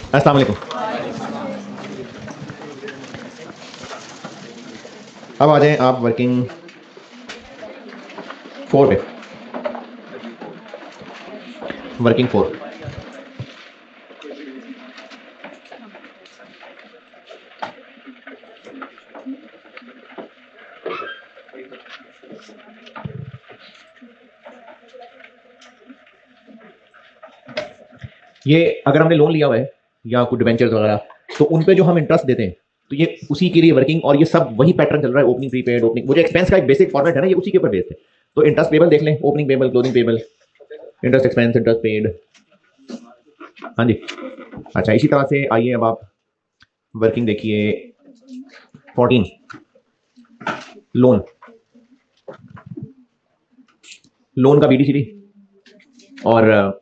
अस्सलाम वालेकुम। अब आ जाएं आप वर्किंग 4 पे। वर्किंग 4। ये अगर हमने लोन लिया हुआ है या कुछ डिवेंचर्स वगैरह, तो उन पे जो हम इंटरेस्ट देते हैं, तो ये उसी के लिए वर्किंग, और ये सब वही पैटर्न चल रहा है। ओपनिंग, प्रीपेड, ओपनिंग, वो जो एक्सपेंस का एक बेसिक फॉर्मेट है ना, ये उसी के ऊपर बेस्ड है। तो इंटरेस्ट पेबल देख लें, opening payable, closing payable, interest expense, interest paid. हाँ जी। अच्छा, इसी तरह से आइए अब आप वर्किंग देखिए 14। लोन, लोन का बीडीसीडी, और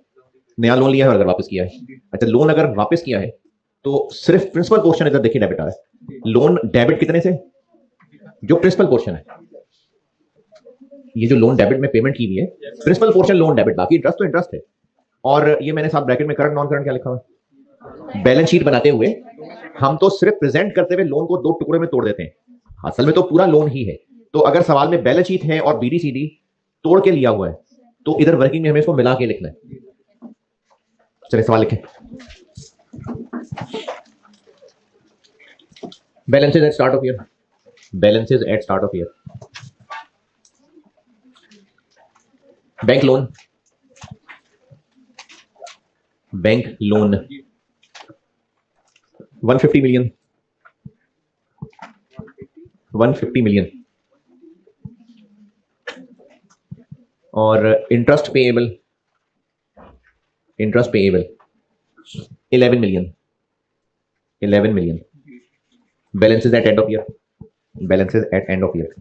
नया लोन लिया है और अगर वापस किया है। अच्छा, लोन अगर वापस किया है तो सिर्फ प्रिंसिपल पोर्शन इधर देखिए डेबिट आ रहा है। लोन डेबिट कितने से? जो प्रिंसिपल पोर्शन है, ये जो लोन डेबिट में पेमेंट की हुई है, प्रिंसिपल पोर्शन लोन डेबिट, बाकी इंटरेस्ट तो इंटरेस्ट है। और ये मैंने साथ ब्रैकेट में करंट नॉन करंट क्या लिखा हुआ? बैलेंस शीट बनाते हुए हम तो सिर्फ प्रेजेंट करते हुए लोन को दो टुकड़े में तोड़ देते हैं, असल में तो पूरा लोन ही है। तो अगर सवाल में बैलेंस शीट है और बीडीसीडी तोड़ के लिया हुआ है, तो इधर वर्किंग में हमें इसको मिला के लिखना है। चलिए सवाल लिखें। Balances at start of year, balances at start of year. Bank loan, bank loan 150 million, 150 million. और interest payable, interest payable 11 million, 11 million. Balances at end of year, balances at end of year.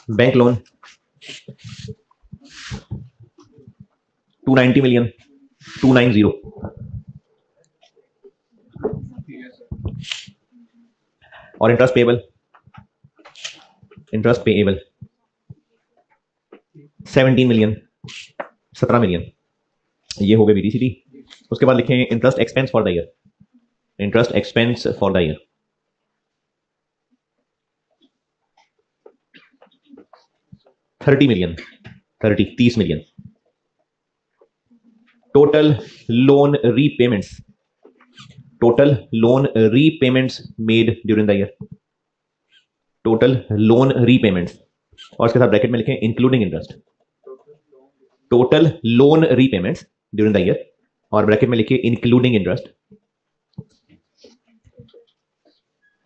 Bank loan 290 million, 290। और interest payable, interest payable 17 million, 17 million. ये हो गए BDCD. उसके बाद लिखें interest expense for the year, interest expense for the year 30 million, 30 million. Total loan repayments, total loan repayments made during the year, total loan repayments, और उसके साथ bracket में लिखें including interest. Total loan repayments during the year, और bracket में लिखिए including interest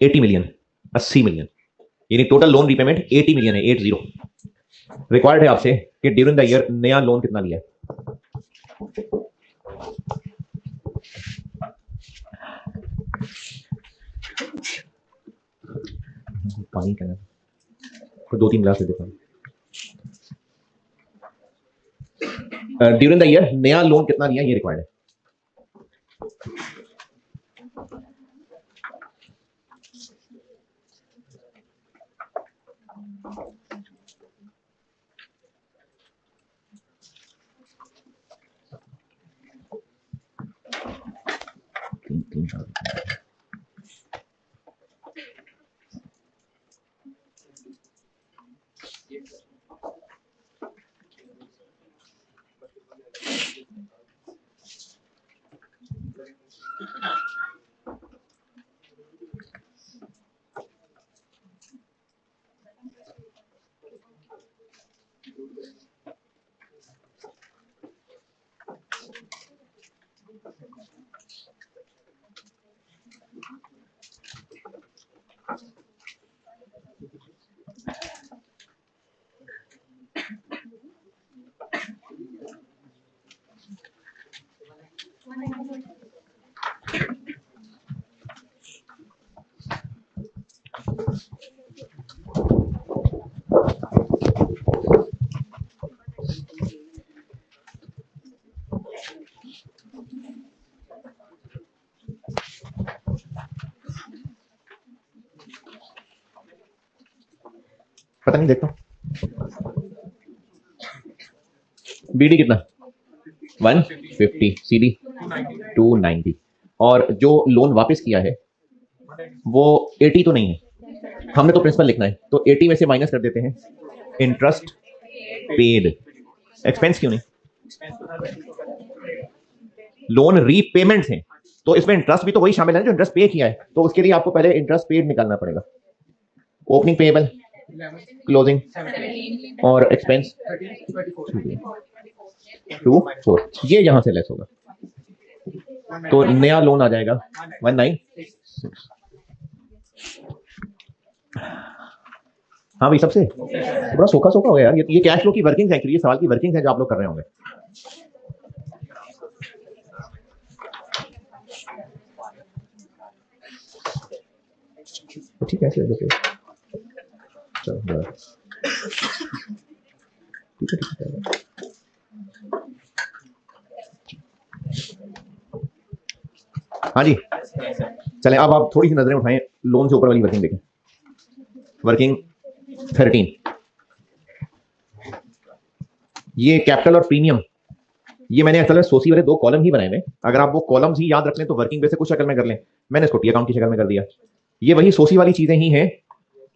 80 million, 80 million. यानी total loan repayment 80 million है, 80। रिक्वायर्ड है आपसे कि ड्यूरिंग द ईयर नया लोन कितना लिया है। पानी का तो 2-3 गिलास दे देता हूँ। ड्यूरिंग द ईयर नया लोन कितना लिया, ये रिक्वायर्ड है। तीन साल। पता नहीं, देखता हूँ बीडी कितना। 150, CD 290, और जो लोन वापस किया है वो 80 तो नहीं है, हमने तो प्रिंसिपल लिखना है, तो 80 में से माइनस कर देते हैं इंटरेस्ट पेड। एक्सपेंस क्यों नहीं, लोन रीपेमेंट्स हैं, तो इसमें इंटरेस्ट भी तो वही शामिल है जो इंटरेस्ट पे किया है, तो उसके लिए आपको पहले इंटरेस्ट पेड निकालना पड़ेगा। ओपनिंग पेएबल, क्लोजिंग और एक्सपेंस 2 4, ये यहां से लेस होगा, तो नया लोन आ जाएगा 196। हाँ भाई, सबसे बड़ा सोखा सोखा हो गया यार, ये कैश फ्लो की वर्किंग है, ये सवाल की वर्किंग है जो आप लोग कर रहे होंगे। ठीक है, चलो ठीक है। हाँ जी, चलें अब आप थोड़ी सी नजरें उठाएं, लोन से ऊपर वाली वर्किंग देखें, वर्किंग 13, ये कैपिटल और प्रीमियम, ये मैंने असल में सोसी वाले 2 कॉलम ही बनाए हुए, अगर आप वो कॉलम्स ही याद रख लें तो वर्किंग बेस से कुछ शक्ल में कर लें, मैंने इसको टी अकाउंट की शक्ल में कर दिया। ये वही सोसी वाली चीजें ही हैं।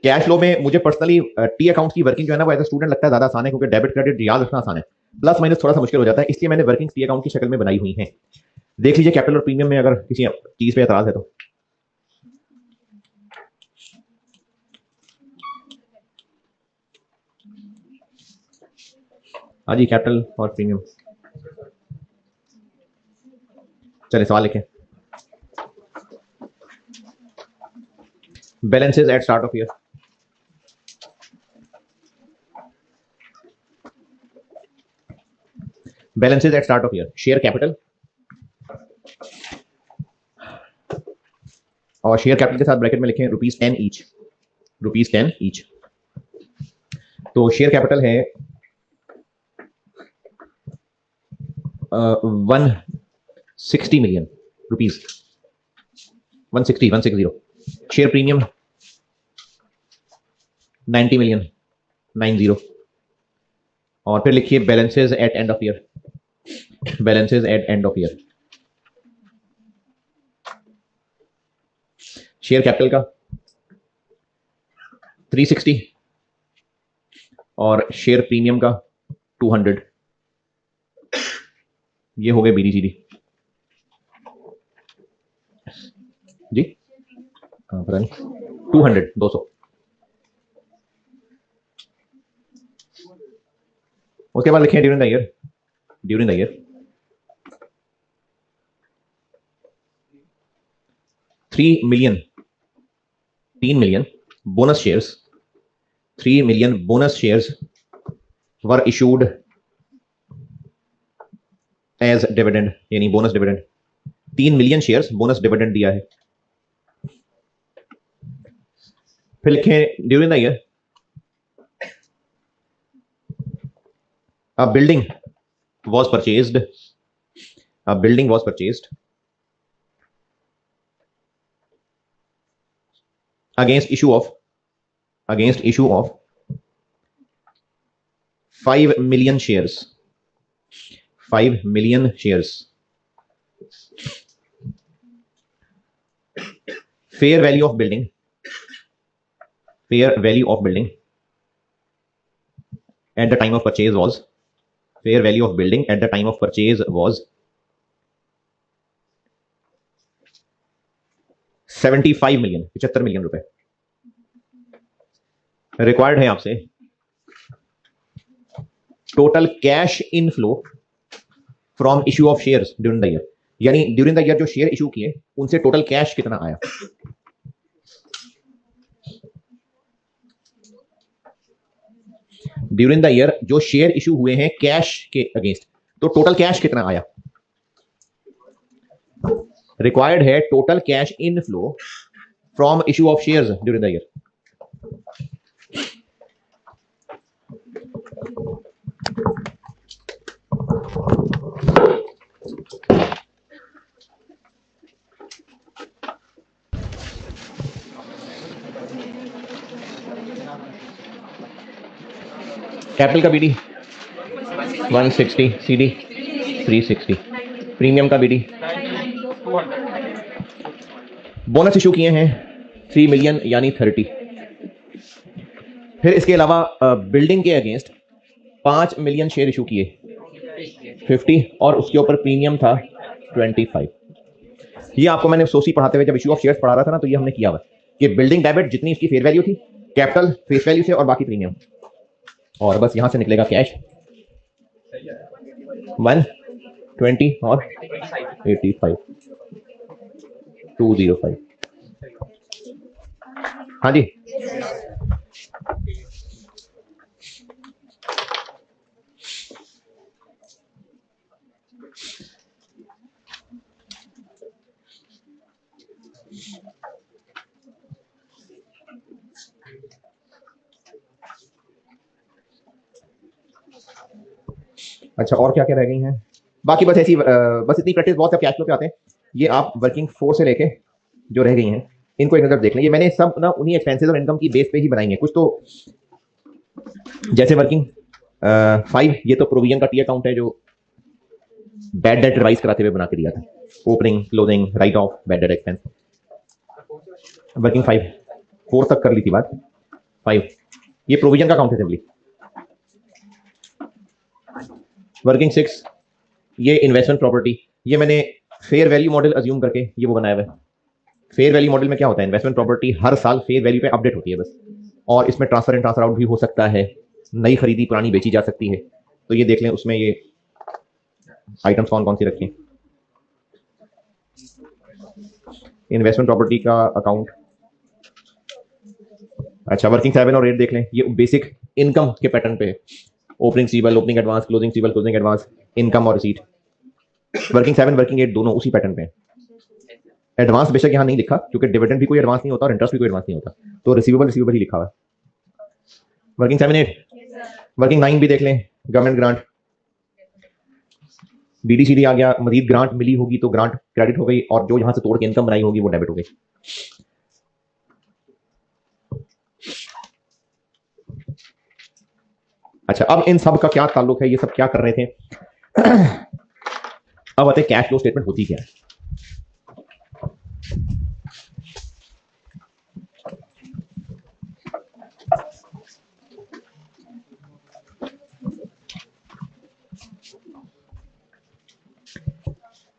कैश फ्लो में मुझे पर्सनली टी अकाउंट की वर्किंग जो है ना वो एज ए स्टूडेंट लगता है ज्यादा आसान है, क्योंकि डेबिट क्रेडिट याद रखना आसान है, प्लस माइनस थोड़ा सा मुश्किल हो जाता है, इसलिए मैंने वर्किंग टी अकाउंट की शक्ल में बनाई हुई है। देख लीजिए कैपिटल और प्रीमियम में अगर किसी चीज पे एतराज है तो। हाँ जी, कैपिटल और प्रीमियम, चलिए सवाल लिखें। Balances at start of year, balances at start of year, share capital और शेयर कैपिटल के साथ ब्रैकेट में लिखें ₹10 ईच, ₹10 ईच। तो शेयर कैपिटल है 160 million rupees, 160। Share premium 90 million, 90। और फिर लिखिए balances at end of year, balances at end of year. Share capital का 360 और शेयर प्रीमियम का 200, ये हो गए BDCD जी, पता नहीं 200। उसके बाद लिखें during the year, during the year 3 million, 3 million bonus shares, 3 million bonus shares were issued as dividend, यानी bonus dividend, 3 million shares bonus dividend दिया है। फिर लिखें during the year a building was purchased, a building was purchased against issue of 5 million shares, 5 million shares, fair value of building, fair value of building at the time of purchase was, fair value of building at the time of purchase was 75 million, 75 million रुपए। Required है आपसे total cash inflow from issue of shares during the year, यानी during the year जो share issue किए उनसे total cash कितना आया। During the year जो शेयर इशू हुए हैं कैश के अगेंस्ट, तो टोटल कैश कितना आया। रिक्वायर्ड है total cash inflow from issue of shares during the year. Capital का BD 160, CD 360। प्रीमियम का बीडी बोनस इशू किए हैं 3 मिलियन यानी 30। फिर इसके अलावा बिल्डिंग के अगेंस्ट 5 मिलियन शेयर इशू किए 50 और उसके ऊपर प्रीमियम था 25। ये आपको मैंने सोची पढ़ाते हुए जब इशू ऑफ शेयर्स पढ़ा रहा था ना, तो ये हमने किया हुआ कि बिल्डिंग डेबिट जितनी इसकी फेयर वैल्यू थी, कैपिटल फेस वैल्यू से और बाकी प्रीमियम, और बस यहां से निकलेगा कैश 120 और 85 205। हाँ जी, अच्छा और क्या क्या रह गई हैं बाकी? बस ऐसी बस इतनी प्रैक्टिस बहुत है। कैश फ्लो पे आते हैं। ये आप वर्किंग फोर्स से लेके जो रह गई हैं इनको एक नजर देख लें। ये मैंने सब ना उन्हीं एक्सपेंसेस और इनकम की बेस पे ही बनाई है। कुछ तो जैसे वर्किंग 5, ये तो प्रोविजन का टी अकाउंट है जो बैड डेट रिवाइज कराते हुए बना के दिया था। Opening, closing, right of, bad debt expense. Working 5 4 तक कर ली थी बात। 5 ये प्रोविजन का अकाउंट है सिंपली। वर्किंग 6 ये इन्वेस्टमेंट प्रॉपर्टी। ये मैंने फेयर वैल्यू मॉडल अज्यूम करके ये वो बनाया हुआ है। फेयर वैल्यू मॉडल में क्या होता है, इन्वेस्टमेंट प्रॉपर्टी हर साल फेयर वैल्यू पे अपडेट होती है बस, और इसमें ट्रांसफर इन ट्रांसफर आउट भी हो सकता है, नई खरीदी पुरानी बेची जा सकती है। तो ये देख लें उसमें ये आइटम्स कौन कौन सी रखें। इन्वेस्टमेंट प्रॉपर्टी का अकाउंट। अच्छा वर्किंग 7 और 8 देख लें। ये बेसिक इनकम के पैटर्न पे है। ओपनिंग सीबल, ओपनिंग एडवांस, क्लोजिंग सीबल, क्लोजिंग एडवांस, इनकम और रिसीट। वर्किंग 7 वर्किंग 8 दोनों उसी पैटर्न पे हैं। एडवांस बेशक यहां नहीं लिखा क्योंकि डिविडेंड भी कोई एडवांस नहीं होता और इंटरेस्ट भी कोई एडवांस नहीं होता, तो रिसीवेबल ही लिखा हुआ है। वर्किंग 7 8। वर्किंग 9 भी देख लें। गवर्नमेंट ग्रांट, बीडीसीडी आ गया। मजीद ग्रांट मिली होगी तो ग्रांट क्रेडिट हो गई, और जो यहां से तोड़ के इनकम बनाई होगी वो डेबिट हो गई। अच्छा अब इन सब का क्या ताल्लुक है, ये सब क्या कर रहे थे? अब आते कैश फ्लो स्टेटमेंट होती क्या है।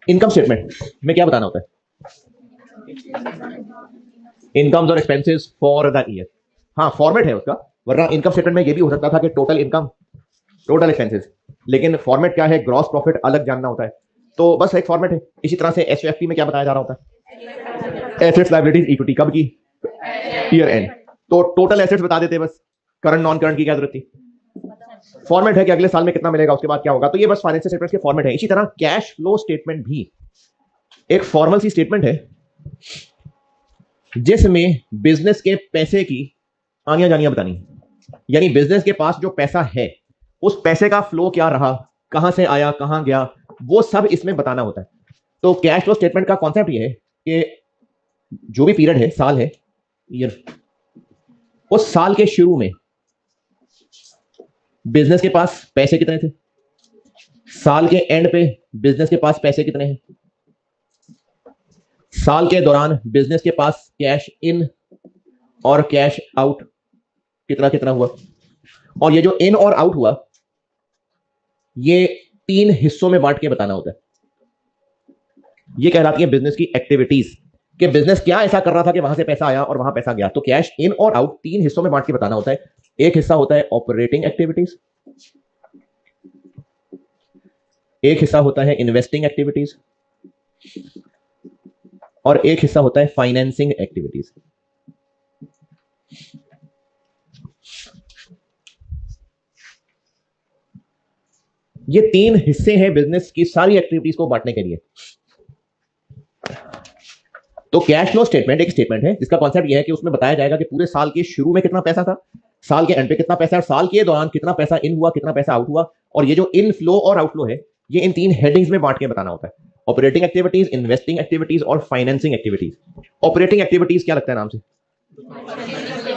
इनकम स्टेटमेंट में क्या बताना होता है? इनकम्स और एक्सपेंसेस फॉर द ईयर। हाँ फॉर्मेट है उसका, वरना इनकम स्टेटमेंट में ये भी हो सकता था कि टोटल इनकम, टोटल एक्सपेंसेस, लेकिन फॉर्मेट क्या है, ग्रॉस प्रॉफिट अलग जानना होता है, तो बस एक फॉर्मेट है। इसी तरह से एसओएफपी में क्या बताया जा रहा होता है, एसेट्स लायबिलिटीज इक्विटी, कब की, ईयर एंड। तो टोटल एसेट्स बता देते बस, करंट नॉन करंट की क्या जरूरत थी। फॉर्मेट है कि अगले साल में कितना मिलेगा, उसके बाद क्या होगा। तो ये बस फाइनेंशियल स्टेटमेंट के फॉर्मेट है। इसी तरह कैश फ्लो स्टेटमेंट भी एक फॉर्मल सी स्टेटमेंट है जिसमें बिजनेस के पैसे की आनियां जानियां बतानी, यानी बिजनेस के पास जो पैसा है उस पैसे का फ्लो क्या रहा, कहां से आया कहां गया, वो सब इसमें बताना होता है। तो कैश फ्लो स्टेटमेंट का कॉन्सेप्ट ये है कि जो भी पीरियड है, साल है, ईयर, उस साल के शुरू में बिजनेस के पास पैसे कितने थे, साल के एंड पे बिजनेस के पास पैसे कितने हैं, साल के दौरान बिजनेस के पास कैश इन और कैश आउट कितना कितना हुआ, और ये जो इन और आउट हुआ ये 3 हिस्सों में बांट के बताना होता है। ये कहलाती है बिजनेस की एक्टिविटीज, कि बिजनेस क्या ऐसा कर रहा था कि वहां से पैसा आया और वहां पैसा गया। तो कैश इन और आउट 3 हिस्सों में बांट के बताना होता है। एक हिस्सा होता है ऑपरेटिंग एक्टिविटीज, एक हिस्सा होता है इन्वेस्टिंग एक्टिविटीज, और एक हिस्सा होता है फाइनेंसिंग एक्टिविटीज। ये 3 हिस्से हैं बिजनेस की सारी एक्टिविटीज को बांटने के लिए। तो कैश फ्लो स्टेटमेंट एक स्टेटमेंट है जिसका कॉन्सेप्ट यह है कि उसमें बताया जाएगा कि पूरे साल के शुरू में कितना पैसा था, साल के एंड पे कितना पैसा है, साल के दौरान कितना पैसा इन हुआ, कितना पैसा आउट हुआ, और ये जो इन फ्लो और आउटफ्लो है ये इन 3 हेडिंग्स में बांट के बताना होता है। ऑपरेटिंग एक्टिविटीज, इन्वेस्टिंग एक्टिविटीज और फाइनेंसिंग एक्टिविटीज। ऑपरेटिंग एक्टिविटीज क्या लगता है नाम से,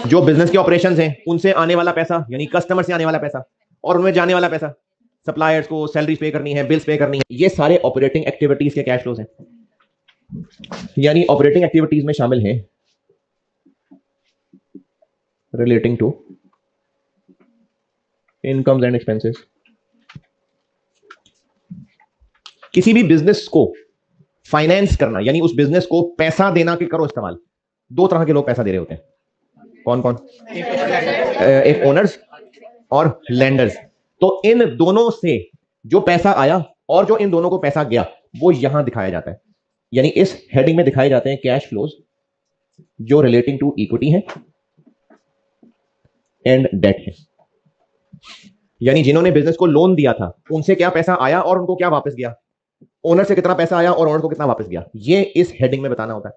जो बिजनेस के ऑपरेशंस हैं उनसे आने वाला पैसा, यानी कस्टमर से आने वाला पैसा और उनमें जाने वाला पैसा। सप्लायर्स को सैलरीज पे करनी है, बिल्स पे करनी है, ये सारे ऑपरेटिंग एक्टिविटीज के कैश फ्लोज हैं। यानी ऑपरेटिंग एक्टिविटीज में शामिल हैं relating to incomes and expenses. किसी भी बिजनेस को फाइनेंस करना यानी उस बिजनेस को पैसा देना कि करो इस्तेमाल। दो तरह के लोग पैसा दे रहे होते हैं। कौन कौन? एक ओनर्स और लेंडर्स। तो इन दोनों से जो पैसा आया और जो इन दोनों को पैसा गया वो यहां दिखाया जाता है। यानी इस हेडिंग में दिखाए जाते हैं कैश फ्लोज जो रिलेटिंग टू इक्विटी है एंड डेट है। यानी जिन्होंने बिजनेस को लोन दिया था उनसे क्या पैसा आया और उनको क्या वापस गया, ओनर से कितना पैसा आया और ओनर को कितना वापस गया, ये इस हेडिंग में बताना होता है।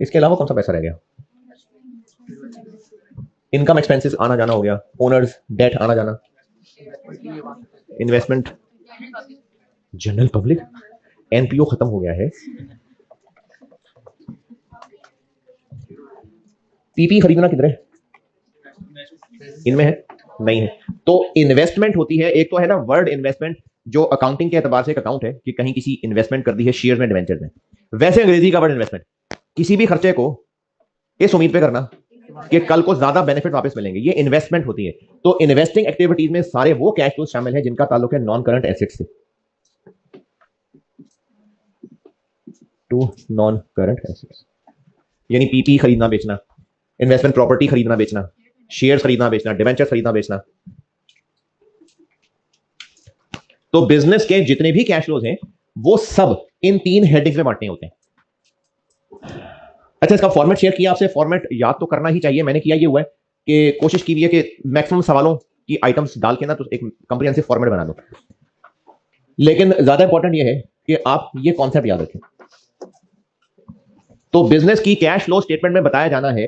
इसके अलावा कौन सा पैसा रह गया? इनकम एक्सपेंसेस आना जाना हो गया, ओनर्स डेट आना जाना, इन्वेस्टमेंट, जनरल पब्लिक, एनपीओ खत्म हो गया है, पीपी खरीदना किधर है? इनमें है? नहीं है। तो इन्वेस्टमेंट होती है, एक तो है ना वर्ड इन्वेस्टमेंट जो अकाउंटिंग के एतबार से एक अकाउंट है कि कहीं किसी इन्वेस्टमेंट कर दी है शेयर में, डिवेंचर में। वैसे अंग्रेजी का वर्ड इन्वेस्टमेंट किसी भी खर्चे को इस उम्मीद पे करना कि कल को ज्यादा बेनिफिट वापस मिलेंगे, ये इन्वेस्टमेंट होती है। तो इन्वेस्टिंग एक्टिविटीज में सारे वो कैश फ्लोज शामिल है जिनका ताल्लुक है नॉन करंट एसेट्स से, टू नॉन करंट एसेट्स। यानी पीपी खरीदना बेचना, इन्वेस्टमेंट प्रॉपर्टी खरीदना बेचना, शेयर्स खरीदना बेचना, डिवेंचर खरीदना बेचना। तो बिजनेस के जितने भी कैश फ्लोज हैं वो सब इन तीन हेडिंग्स में बांटने होते हैं। अच्छा, इसका फॉर्मेट शेयर किया आपसे, फॉर्मेट याद तो करना ही चाहिए। मैंने किया ये हुआ है कि कोशिश की हुई है कि मैक्सिमम सवालों की आइटम्स डाल के ना तो एक कंप्रिहेंसिव फॉर्मेट बना दो। लेकिन ज्यादा इंपॉर्टेंट ये है कि आप ये कॉन्सेप्ट याद रखें। तो बिजनेस की कैश फ्लो स्टेटमेंट में बताया जाना है,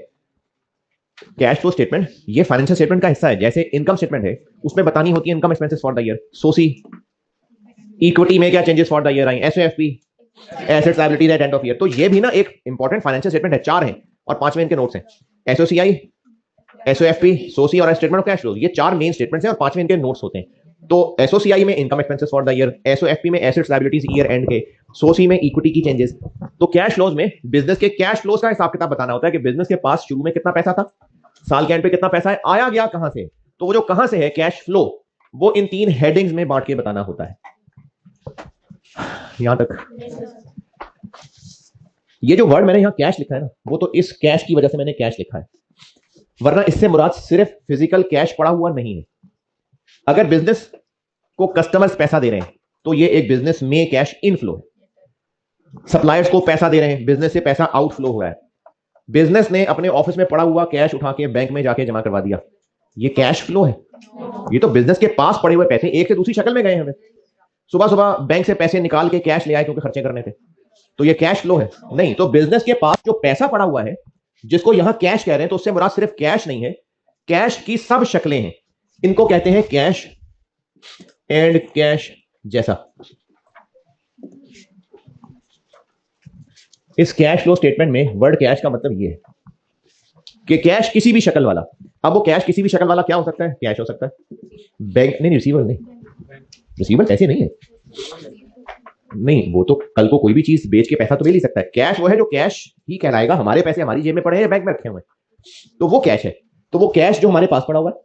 कैश फ्लो स्टेटमेंट ये फाइनेंशियल स्टेटमेंट का हिस्सा है। जैसे इनकम स्टेटमेंट है उसमें बतानी होती है income expenses for the year, SOCE, equity में क्या चेंजेस फॉर द ईयर आई, SOFP, assets liabilities at end of year. तो ये भी ना एक इंपॉर्टेंट फाइनेंशियल स्टेटमेंट है, चार है और पांचवें इनके नोट्स हैं। एसओसीआई, एसओएफपी, सोसी और स्टेटमेंट ऑफ कैश फ्लो, ये चार मेन स्टेटमेंट्स हैं और पांचवें इनके नोट्स होते हैं। तो एसओसीआई में income expenses for the year, SOFP में एसेट्स लायबिलिटीज ईयर एंड के, सोसी में इक्विटी की चेंजेस। तो कैश फ्लोज में बिजनेस के कैश फ्लोज का हिसाब किताब बताना होता है कि बिजनेस के पास शुरू में कितना पैसा था, साल के एंड पे कितना पैसा है, आया गया कहां से। तो वो जो कहां से है कैश फ्लो, वो इन तीन हेडिंग्स में बांट के बताना होता है। यहां तक ये जो वर्ड मैंने यहां कैश लिखा है ना, वो तो इस कैश की वजह से मैंने कैश लिखा है, वरना इससे मुराद सिर्फ फिजिकल कैश पड़ा हुआ नहीं है। अगर बिजनेस को कस्टमर्स पैसा दे रहे हैं तो ये एक बिजनेस में कैश इनफ्लो है। सप्लायर्स को पैसा दे रहे हैं, बिजनेस से पैसा आउटफ्लो हुआ है। बिजनेस ने अपने ऑफिस में पड़ा हुआ कैश उठा के बैंक में जाके जमा करवा दिया, ये कैश फ्लो है। ये तो बिजनेस के पास पड़े हुए पैसे एक से दूसरी शक्ल में गए हमें, सुबह सुबह बैंक से पैसे निकाल के कैश ले आए क्योंकि खर्चे करने थे, तो ये कैश फ्लो है नहीं। तो बिजनेस के पास जो पैसा पड़ा हुआ है जिसको यहां कैश कह रहे हैं, तो उससे मुराद सिर्फ कैश नहीं है, कैश की सब शक्लें हैं। इनको कहते हैं कैश एंड कैश जैसा। इस कैश फ्लो स्टेटमेंट में वर्ड कैश का मतलब ये है कि कैश किसी भी शक्ल वाला। अब वो कैश किसी भी शक्ल वाला क्या हो सकता है? कैश हो सकता है, बैंक नहीं, रिसीवर नहीं, रिसीवर ऐसे नहीं है, नहीं, वो तो कल को कोई भी चीज बेच के पैसा तो ले सकता है। कैश वो है जो कैश ही कहलाएगा, हमारे पैसे हमारी जेब में पड़े हैं, बैंक में रखे हुए हैं, तो वो कैश है। तो वो कैश जो हमारे पास पड़ा हुआ है,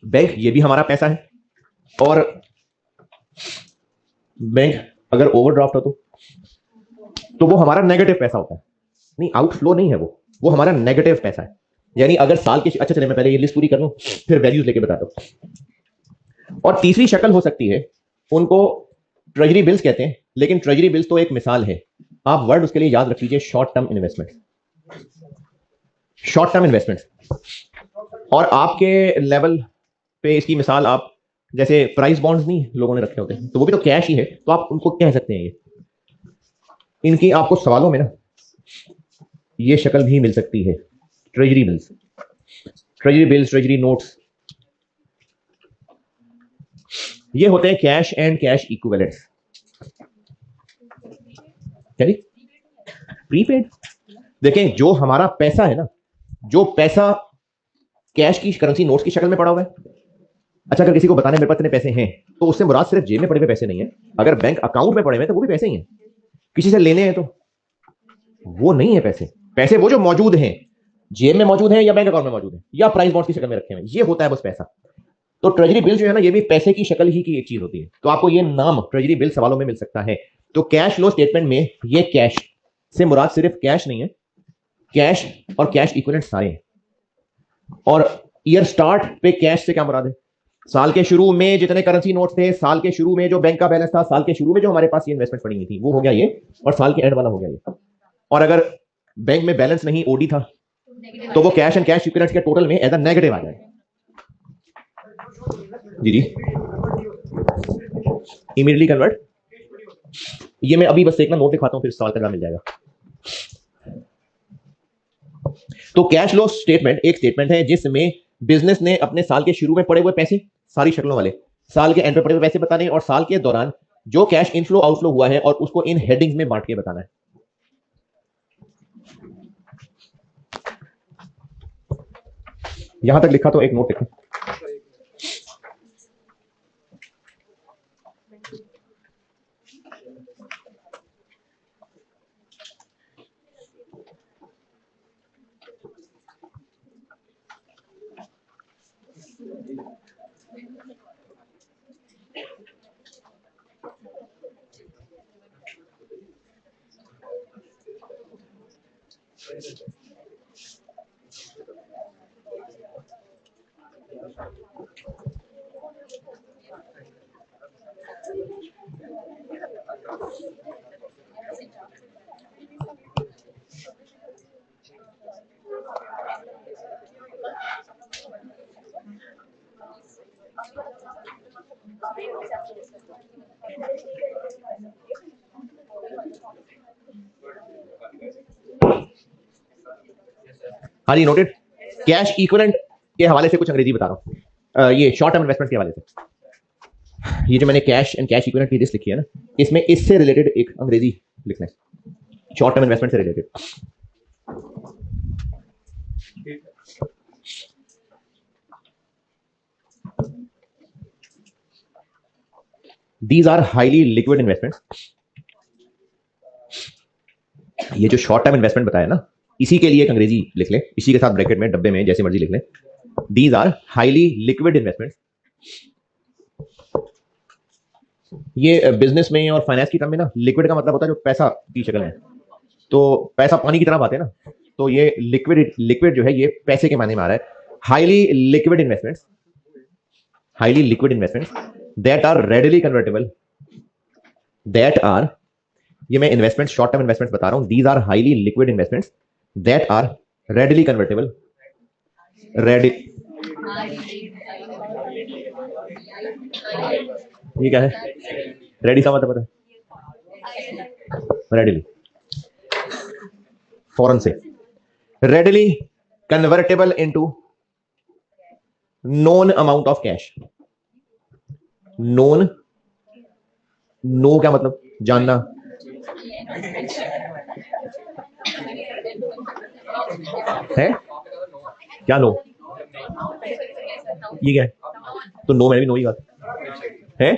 बैंक ये भी हमारा पैसा है, और बैंक अगर ओवरड्राफ्ट हो तो वो हमारा नेगेटिव पैसा होता है, नहीं आउटफ्लो नहीं है, वो हमारा नेगेटिव पैसा है। यानी अगर साल की, अच्छा चले मैं पहले ये लिस्ट पूरी कर लूं फिर वैल्यूज लेके बताता हूं। और तीसरी शक्ल हो सकती है, उनको ट्रेजरी बिल्स कहते हैं, लेकिन ट्रेजरी बिल्स तो एक मिसाल है, आप वर्ड उसके लिए याद रख लीजिए, short term investment, short term investment. और आपके लेवल पे इसकी मिसाल आप जैसे प्राइस बॉन्ड्स नहीं लोगों ने रखे होते हैं, तो वो भी तो कैश ही है, तो आप उनको कह सकते हैं। ये इनकी आपको सवालों में ना ये शक्ल भी मिल सकती है, treasury bills, treasury bills, treasury notes, ये होते हैं cash and cash equivalents. Prepaid, देखें जो हमारा पैसा है ना जो पैसा कैश की करेंसी नोट्स की शक्ल में पड़ा हुआ है। अच्छा, अगर किसी को बताने मेरे पास इतने पैसे हैं, तो उससे मुराद सिर्फ जेब में पड़े हुए पैसे नहीं है, अगर बैंक अकाउंट में पड़े हुए हैं तो वो भी पैसे ही हैं। किसी से लेने हैं तो वो नहीं है पैसे। पैसे वो जो मौजूद हैं, जेब में मौजूद हैं या बैंक अकाउंट में मौजूद हैं या प्राइस बॉन्ड्स की शक्ल में रखे हुए हैं, ये होता है बस पैसा। तो ट्रेजरी बिल जो है ना, ये भी पैसे की शक्ल ही की एक चीज होती है। तो आपको ये नाम ट्रेजरी बिल सवालों में मिल सकता है। तो कैश फ्लो स्टेटमेंट में ये कैश से मुराद सिर्फ कैश नहीं है, कैश और कैश इक्विवेलेंट सारे हैं। और ईयर स्टार्ट पे कैश से क्या मुराद है? साल के शुरू में जितने करेंसी नोट्स थे, साल के शुरू में जो बैंक का बैलेंस था, साल के शुरू में जो हमारे पास ये इन्वेस्टमेंट पड़ी हुई थी, वो हो गया ये, और साल के एंड वाला हो गया ये। और अगर बैंक में बैलेंस नहीं, ओडी था, तो वो कैश एंड कैश इक्विवेलेंट्स के टोटल में एज अ नेगेटिव आ जाएगा। जी जी, इमीडिएटली कन्वर्ट। ये मैं अभी बस एक ना नोट दिखाता हूं, फिर सवाल का जवाब मिल जाएगा। तो कैश फ्लो स्टेटमेंट एक स्टेटमेंट है जिसमें बिजनेस ने अपने साल के शुरू में पड़े हुए पैसे, सारी शक्लों वाले, साल के एंड पे पड़े हुए पैसे बताने, और साल के दौरान जो कैश इनफ्लो आउटफ्लो हुआ है और उसको इन हेडिंग्स में बांट के बताना है। यहां तक लिखा तो एक नोट लिखें। हाँ जी, नोटेड। कैश इक्विवेलेंट के हवाले से कुछ अंग्रेजी बता रहा हूं, ये शॉर्ट टर्म इन्वेस्टमेंट के हवाले से। ये जो मैंने कैश एंड कैश इक्विवेलेंट की लिस्ट लिखी है ना, इसमें इससे रिलेटेड एक अंग्रेजी लिखना है, शॉर्ट टर्म इन्वेस्टमेंट से related. These are highly liquid investments. ये जो शॉर्ट टर्म इन्वेस्टमेंट बताया ना, इसी के लिए एक अंग्रेजी लिख ले, इसी के साथ ब्रैकेट में डब्बे में जैसे मर्जी लिख ले। These are highly liquid investments. ये बिजनेस में और फाइनेंस की टर्म में ना, लिक्विड का मतलब होता है जो पैसा की शक्ल में, तो पैसा पानी की तरह आते हैं ना, तो ये लिक्विड जो है ये पैसे के मायने में आ रहा है। Highly liquid investments, highly liquid investments that are readily convertible, that are, ये मैं इन्वेस्टमेंट शॉर्ट टर्म इन्वेस्टमेंट्स बता रहा हूं। These are highly liquid investments that are readily convertible. Ready, ये क्या है? रेडी का मतलब पता है? रेडिली, फौरन से, readily convertible into known amount of cash. Known, know क्या मतलब? जानना। है क्या नो? ये क्या है? तो नो, मैंने भी नो ही कहा है।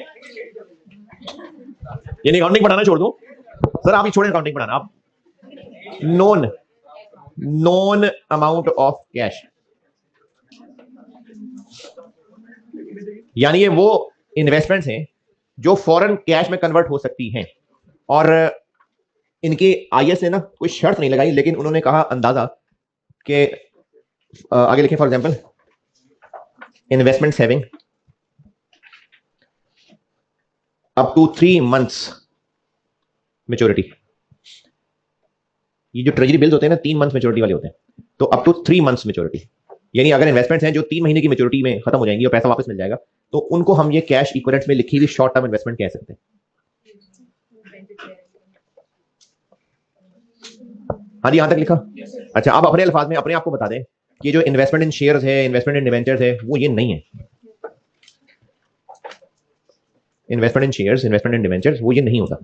ये नहीं, अकाउंटिंग पढ़ाना छोड़ दो सर, आप ही छोड़ें अकाउंटिंग पढ़ाना। आप known, known amount of cash, यानी ये वो इन्वेस्टमेंट्स हैं जो फॉरेन कैश में कन्वर्ट हो सकती हैं। और इनके आईएस ने ना कोई शर्त नहीं लगाई, लेकिन उन्होंने कहा अंदाजा कि आगे लिखें, for example investment saving up to 3 months maturity. ये जो ट्रेजरी बिल्स होते हैं ना, 3 months मेच्योरिटी वाले होते हैं, तो अप टू 3 months मेच्योरिटी, यानी अगर इन्वेस्टमेंट्स हैं जो 3 महीने की मेच्योरिटी में खत्म हो जाएंगी और पैसा वापस मिल जाएगा, तो उनको हम ये कैश इक्विवेलेंट्स में लिखी हुई शॉर्ट टर्म इन्वेस्टमेंट कह सकते हैं। हाँ जी, यहां तक लिखा। अच्छा, आप अपने अल्फाज में अपने आप को बता दें कि ये जो इन्वेस्टमेंट इन शेयर्स है, इन्वेस्टमेंट इन डिवेंचर्स है, वो ये नहीं है। इन्वेस्टमेंट इन शेयर्स, इन्वेस्टमेंट इन डिवेंचर्स, वो ये नहीं होता।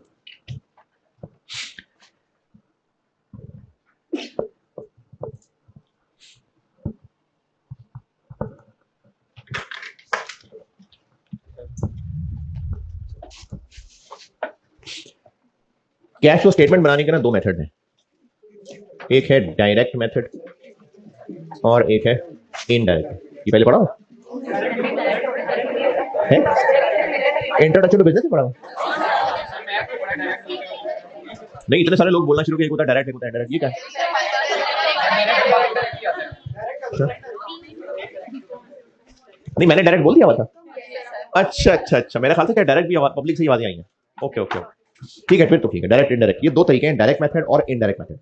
कैश फ्लो स्टेटमेंट बनाने के ना दो मेथड हैं, एक है डायरेक्ट मेथड और एक है इनडायरेक्ट। ये पहले पढ़ा है, इंट्रोडक्शन टू बिजनेस पढ़ा नहीं? इतने सारे लोग बोलना शुरू किए, एक होता है डायरेक्ट, एक होता है इनडायरेक्ट। ये क्या है? नहीं, मैंने डायरेक्ट बोल दिया हुआ था। अच्छा अच्छा अच्छा, मेरा ख्याल था क्या डायरेक्ट भी पब्लिक से ही आवाजें आई हैं। ओके ओके, ठीक है, फिर तो ठीक है। डायरेक्ट इनडायरेक्ट, ये दो तरीके हैं, डायरेक्ट मेथड और indirect method.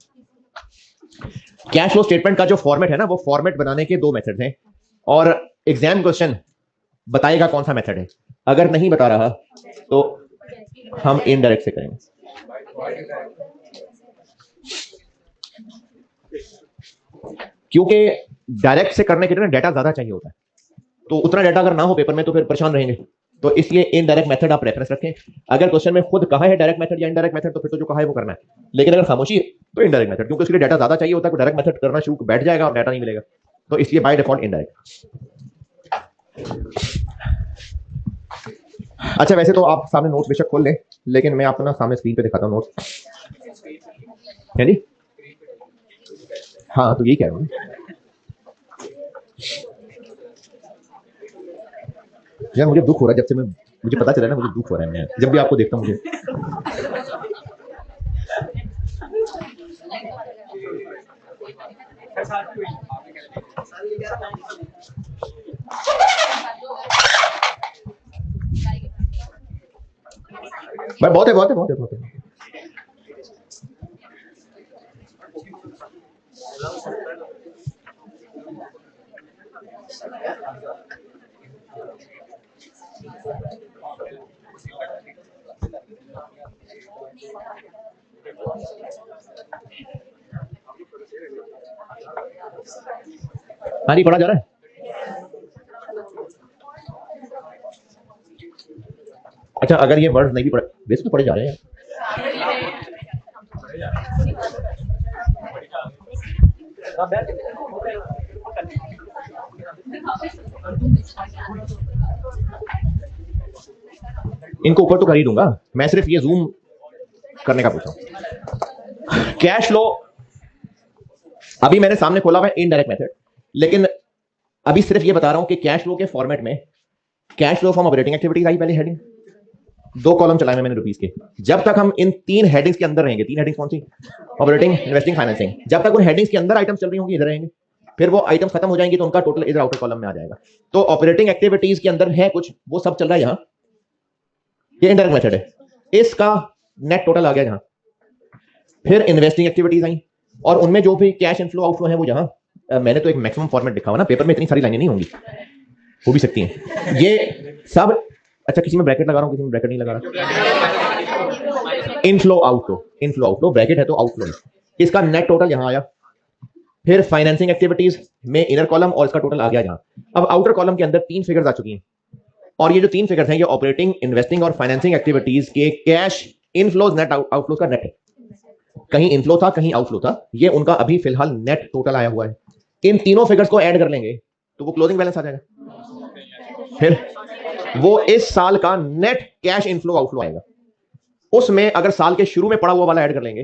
Cash flow statement का जो फॉर्मेट है ना, वो फॉर्मेट बनाने के दो मेथड हैं, और एग्जाम क्वेश्चन बताएगा कौन सा मेथड है। अगर नहीं बता रहा तो हम इनडायरेक्ट से करेंगे। क्योंकि डायरेक्ट से करने के लिए ना डाटा ज्यादा चाहिए होता है, तो उतना डाटा अगर ना हो पेपर में तो फिर परेशान रहेंगे। तो इसलिए इनडायरेक्ट मेथड आप रेफरेंस रखें। अगर क्वेश्चन में खुद कहा है डायरेक्ट मेथड या इनडायरेक्ट मेथड, तो फिर तो जो कहा है वो करना है। लेकिन अगर खामोशी है तो इनडायरेक्ट मेथड, क्योंकि उसके लिए डाटा ज्यादा चाहिए होता है। तो डायरेक्ट मेथड करना शुरू बैठ जाएगा और डाटा नहीं मिलेगा, तो इसलिए बाय डिफॉल्ट इनडायरेक्ट। अच्छा, वैसे तो आप सामने नोट्स बेशक खोल लें, लेकिन मैं आपको ना सामने स्क्रीन पे दिखाता हूँ नोट्स, है जी? हाँ, तो यही कह रहा हूँ। यार मुझे दुख हो रहा है, जब से मुझे पता चला ना, मुझे दुख हो रहा है। मैं जब भी आपको देखता हूँ मुझे भाई बहुत है, बहुत है, बहुत है, बहुत है। हाँ जी, पढ़ा जा रहा है। अच्छा, अगर ये वर्ड नहीं भी पढ़े, वैसे तो पढ़े जा रहे हैं। इनको ऊपर तो कर ही दूंगा, मैं सिर्फ ये जूम करने का पूछा हूं। कैश फ्लो अभी मैंने सामने खोला हुआ है इनडायरेक्ट मेथड, लेकिन अभी सिर्फ ये बता रहा हूं कि कैश फ्लो के फॉर्मेट में cash flow from operating activities I पहले हेडिंग, दो कॉलम चलाए मैंने रुपीस के। जब तक हम इन तीन हेडिंग्स के अंदर रहेंगे, तीन हेडिंग्स कौन सी? Operating, investing, financing. जब तक उन हेडिंग्स के अंदर आइटम्स चल रही होंगी, इधर रहेंगे। फिर वो आइटम्स खत्म हो जाएंगी तो उनका टोटल इधर आउटर कॉलम में आ जाएगा। तो ऑपरेटिंग एक्टिविटीज के अंदर है कुछ, वो सब चल रहा है यहां, ये इनडायरेक्ट मेथड है, इसका नेट टोटल आ गया यहां। फिर इन्वेस्टिंग एक्टिविटीज आई, और उनमें जो भी कैश इनफ्लो आउटफ्लो है वो यहां। मैंने तो एक मैक्सिमम फॉर्मेट लिखा हुआ ना, पेपर में इतनी सारी लाइनें नहीं होंगी, हो भी सकती हैं ये सब। अच्छा, किसी में ब्रैकेट लगा रहा हूं, किसी में ब्रैकेट नहीं लगा रहा। Inflow outflow, inflow outflow bracket है तो आउटफ्लो, इसका नेट टोटल यहां आया। फिर फाइनेंसिंग एक्टिविटीज में इनर कॉलम और इसका टोटल आ गया यहां। अब आउटर कॉलम के अंदर तीन फिगर्स आ चुकी हैं, और ये जो तीन फिगर्स हैं ये ऑपरेटिंग, इन्वेस्टिंग और फाइनेंसिंग एक्टिविटीज के कैश इनफ्लोज नेट आउटफ्लोज का नेट है। कहीं इनफ्लो था, कहीं आउटफ्लो था, ये उनका अभी फिलहाल नेट टोटल आया हुआ है। इन तीनों फिगर्स को ऐड कर लेंगे तो वो क्लोजिंग बैलेंस आ जाएगा। फिर वो इस साल का नेट कैश इनफ्लो आउटफ्लो आएगा, उसमें अगर साल के शुरू में पड़ा हुआ वाला ऐड कर लेंगे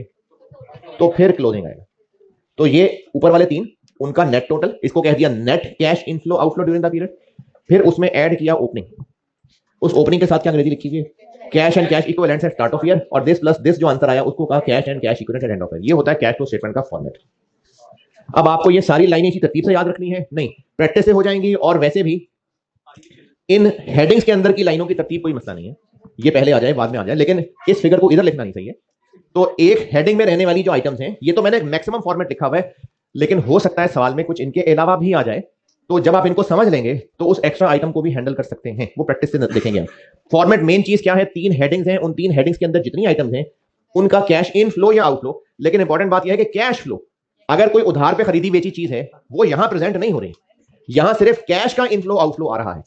तो फिर क्लोजिंग आएगा। तो ये ऊपर वाले तीन, उनका नेट टोटल, इसको कह दिया net cash inflow outflow during the period. फिर उसमें ऐड किया ओपनिंग, उस ओपनिंग के साथ क्या अंग्रेजी लिखी हुई है? Cash and cash equivalents at start of year, और दिस प्लस दिस जो आंसर आया उसको कहा cash and cash equivalent at end of year. ये होता है कैश फ्लो स्टेटमेंट का फॉर्मेट। अब आपको ये सारी लाइनें इसी तरतीब से याद रखनी है? नहीं, प्रैक्टिस से हो जाएंगी। और वैसे भी इन हेडिंग्स के अंदर की लाइनों की तरतीब कोई मसला नहीं है, ये पहले आ जाए बाद में आ जाए, लेकिन इस फिगर को इधर लिखना नहीं चाहिए। तो एक हेडिंग में रहने वाली जो आइटम्स हैं, ये तो मैंने मैक्सिमम फॉर्मेट लिखा हुआ है, लेकिन हो सकता है सवाल में कुछ इनके अलावा भी आ जाए। तो जब आप इनको समझ लेंगे तो उस एक्स्ट्रा आइटम को भी हैंडल कर सकते हैं, वो प्रैक्टिस से देखेंगे हम। फॉर्मेट मेन चीज क्या है? तीन हेडिंग्स हैं, उन तीन हेडिंग्स के अंदर जितनी आइटम्स हैं उनका कैश इन फ्लो या आउटफ्लो। लेकिन इंपॉर्टेंट बात यह है कि कैश फ्लो, अगर कोई उधार पे खरीदी बेची चीज है वो यहां प्रेजेंट नहीं हो रही, यहां सिर्फ कैश का इनफ्लो आउटफ्लो आ रहा है।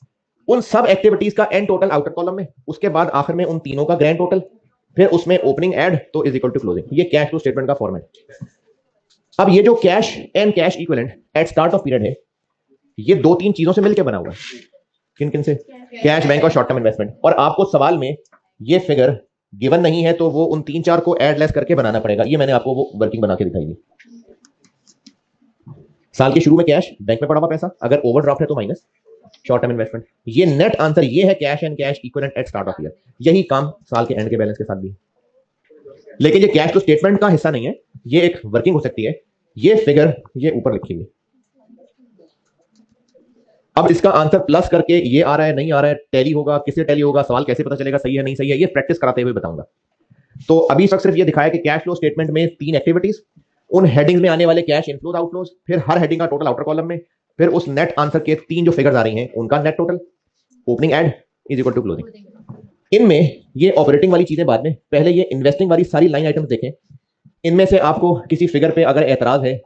उन सब एक्टिविटीज का एंड टोटल आउटर कॉलम में, उसके बाद आखिर में उन तीनों का ग्रैंड टोटल, फिर उसमें ओपनिंग ऐड तो इज इक्वल टू क्लोजिंग। ये कैश फ्लो स्टेटमेंट का फॉर्मेट। अब ये जो cash and cash equivalent at start of period है, ये दो तीन चीजों से मिलकर बना हुआ है। किन किन से? कैश, बैंक और शॉर्ट टर्म इन्वेस्टमेंट। और आपको सवाल में ये फिगर गिवन नहीं है तो वो उन 3-4 को ऐड लेस करके बनाना पड़ेगा। ये मैंने आपको वो वर्किंग बना के दिखाई थी। साल के शुरू में कैश बैंक में पड़ा हुआ पैसा, अगर ओवरड्राफ्ट है तो माइनस शॉर्ट टर्म इन्वेस्टमेंट। ये नेट आंसर ये है cash and cash equivalent at start of year. यही काम साल के एंड के बैलेंस के साथ भी। लेकिन ये कैश तो स्टेटमेंट का हिस्सा नहीं है, ये एक वर्किंग हो सकती है। ये फिगर ये ऊपर लिखी हुई। अब इसका आंसर प्लस करके ये आ रहा है नहीं आ रहा है, टैली होगा, किससे टैली होगा, सवाल कैसे पता चलेगा सही है नहीं सही है, ये प्रैक्टिस कराते हुए बताऊंगा। तो अभी तक सिर्फ ये दिखाया कि कैश फ्लो स्टेटमेंट में 3 एक्टिविटीज, उन हेडिंग्स में आने वाले कैश इनफ्लोज आउटफ्लोज, फिर हर हेडिंग का टोटल आउटर कॉलम में, फिर उस नेट आंसर के 3 जो फिगर्स आ रही हैं उनका net total, opening add is equal to closing. इनमें ये ऑपरेटिंग वाली चीजें बाद में, पहले ये इन्वेस्टिंग वाली सारी लाइन आइटम्स देखें। इनमें से आपको किसी फिगर पे अगर एतराज है,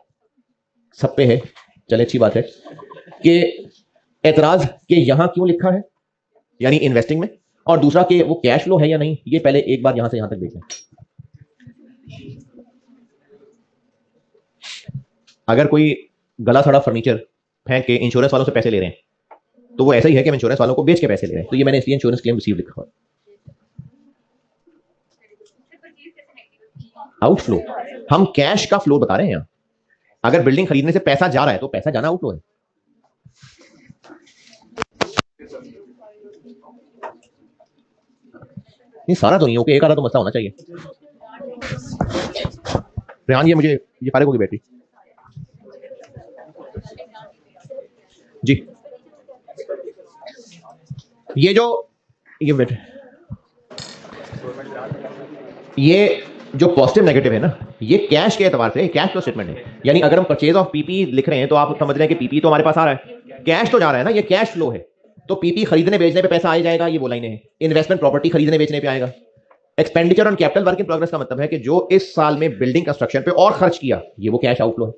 सब पे है, चले अच्छी बात है, कि एतराज के यहां क्यों लिखा है यानी इन्वेस्टिंग में, और दूसरा कि वो कैश फ्लो है या नहीं, ये पहले एक बार यहां से यहां तक देखें। अगर कोई गला सड़ा फर्नीचर फेंक के इंश्योरेंस वालों से पैसे ले रहे हैं तो वो ऐसा ही है कि हम इंश्योरेंस वालों को बेच के पैसे ले रहे हैं, तो ये मैंने इसलिए इंश्योरेंस क्लेम रिसीव लिखा है। आउटफ्लो, हम कैश का फ्लो बता रहे हैं यहां। अगर बिल्डिंग खरीदने से पैसा जा रहा है तो पैसा जाना आउटफ्लो है। ये सारा तो नहीं, ओके, एक आधा तो मसला होना चाहिए। रेहान, ये मुझे ये फारिग होगी बैटरी जी। ये जो ये बेटे ये जो पॉजिटिव नेगेटिव है ना, ये कैश के एतबार से कैश फ्लो स्टेटमेंट है। यानी अगर हम परचेज ऑफ पीपी लिख रहे हैं तो आप समझ रहे हैं कि पीपी तो हमारे पास आ रहा है, कैश तो जा रहा है ना, ये कैश फ्लो है। तो पीपी खरीदने बेचने पे पैसा आ जाएगा, ये वो लाइनें हैं। इन्वेस्टमेंट प्रॉपर्टी खरीदने बेचने पे आएगा। Expenditure on capital work in progress का मतलब है कि जो इस साल में बिल्डिंग कंस्ट्रक्शन पे और खर्च किया, ये वो कैश आउटफ्लो है।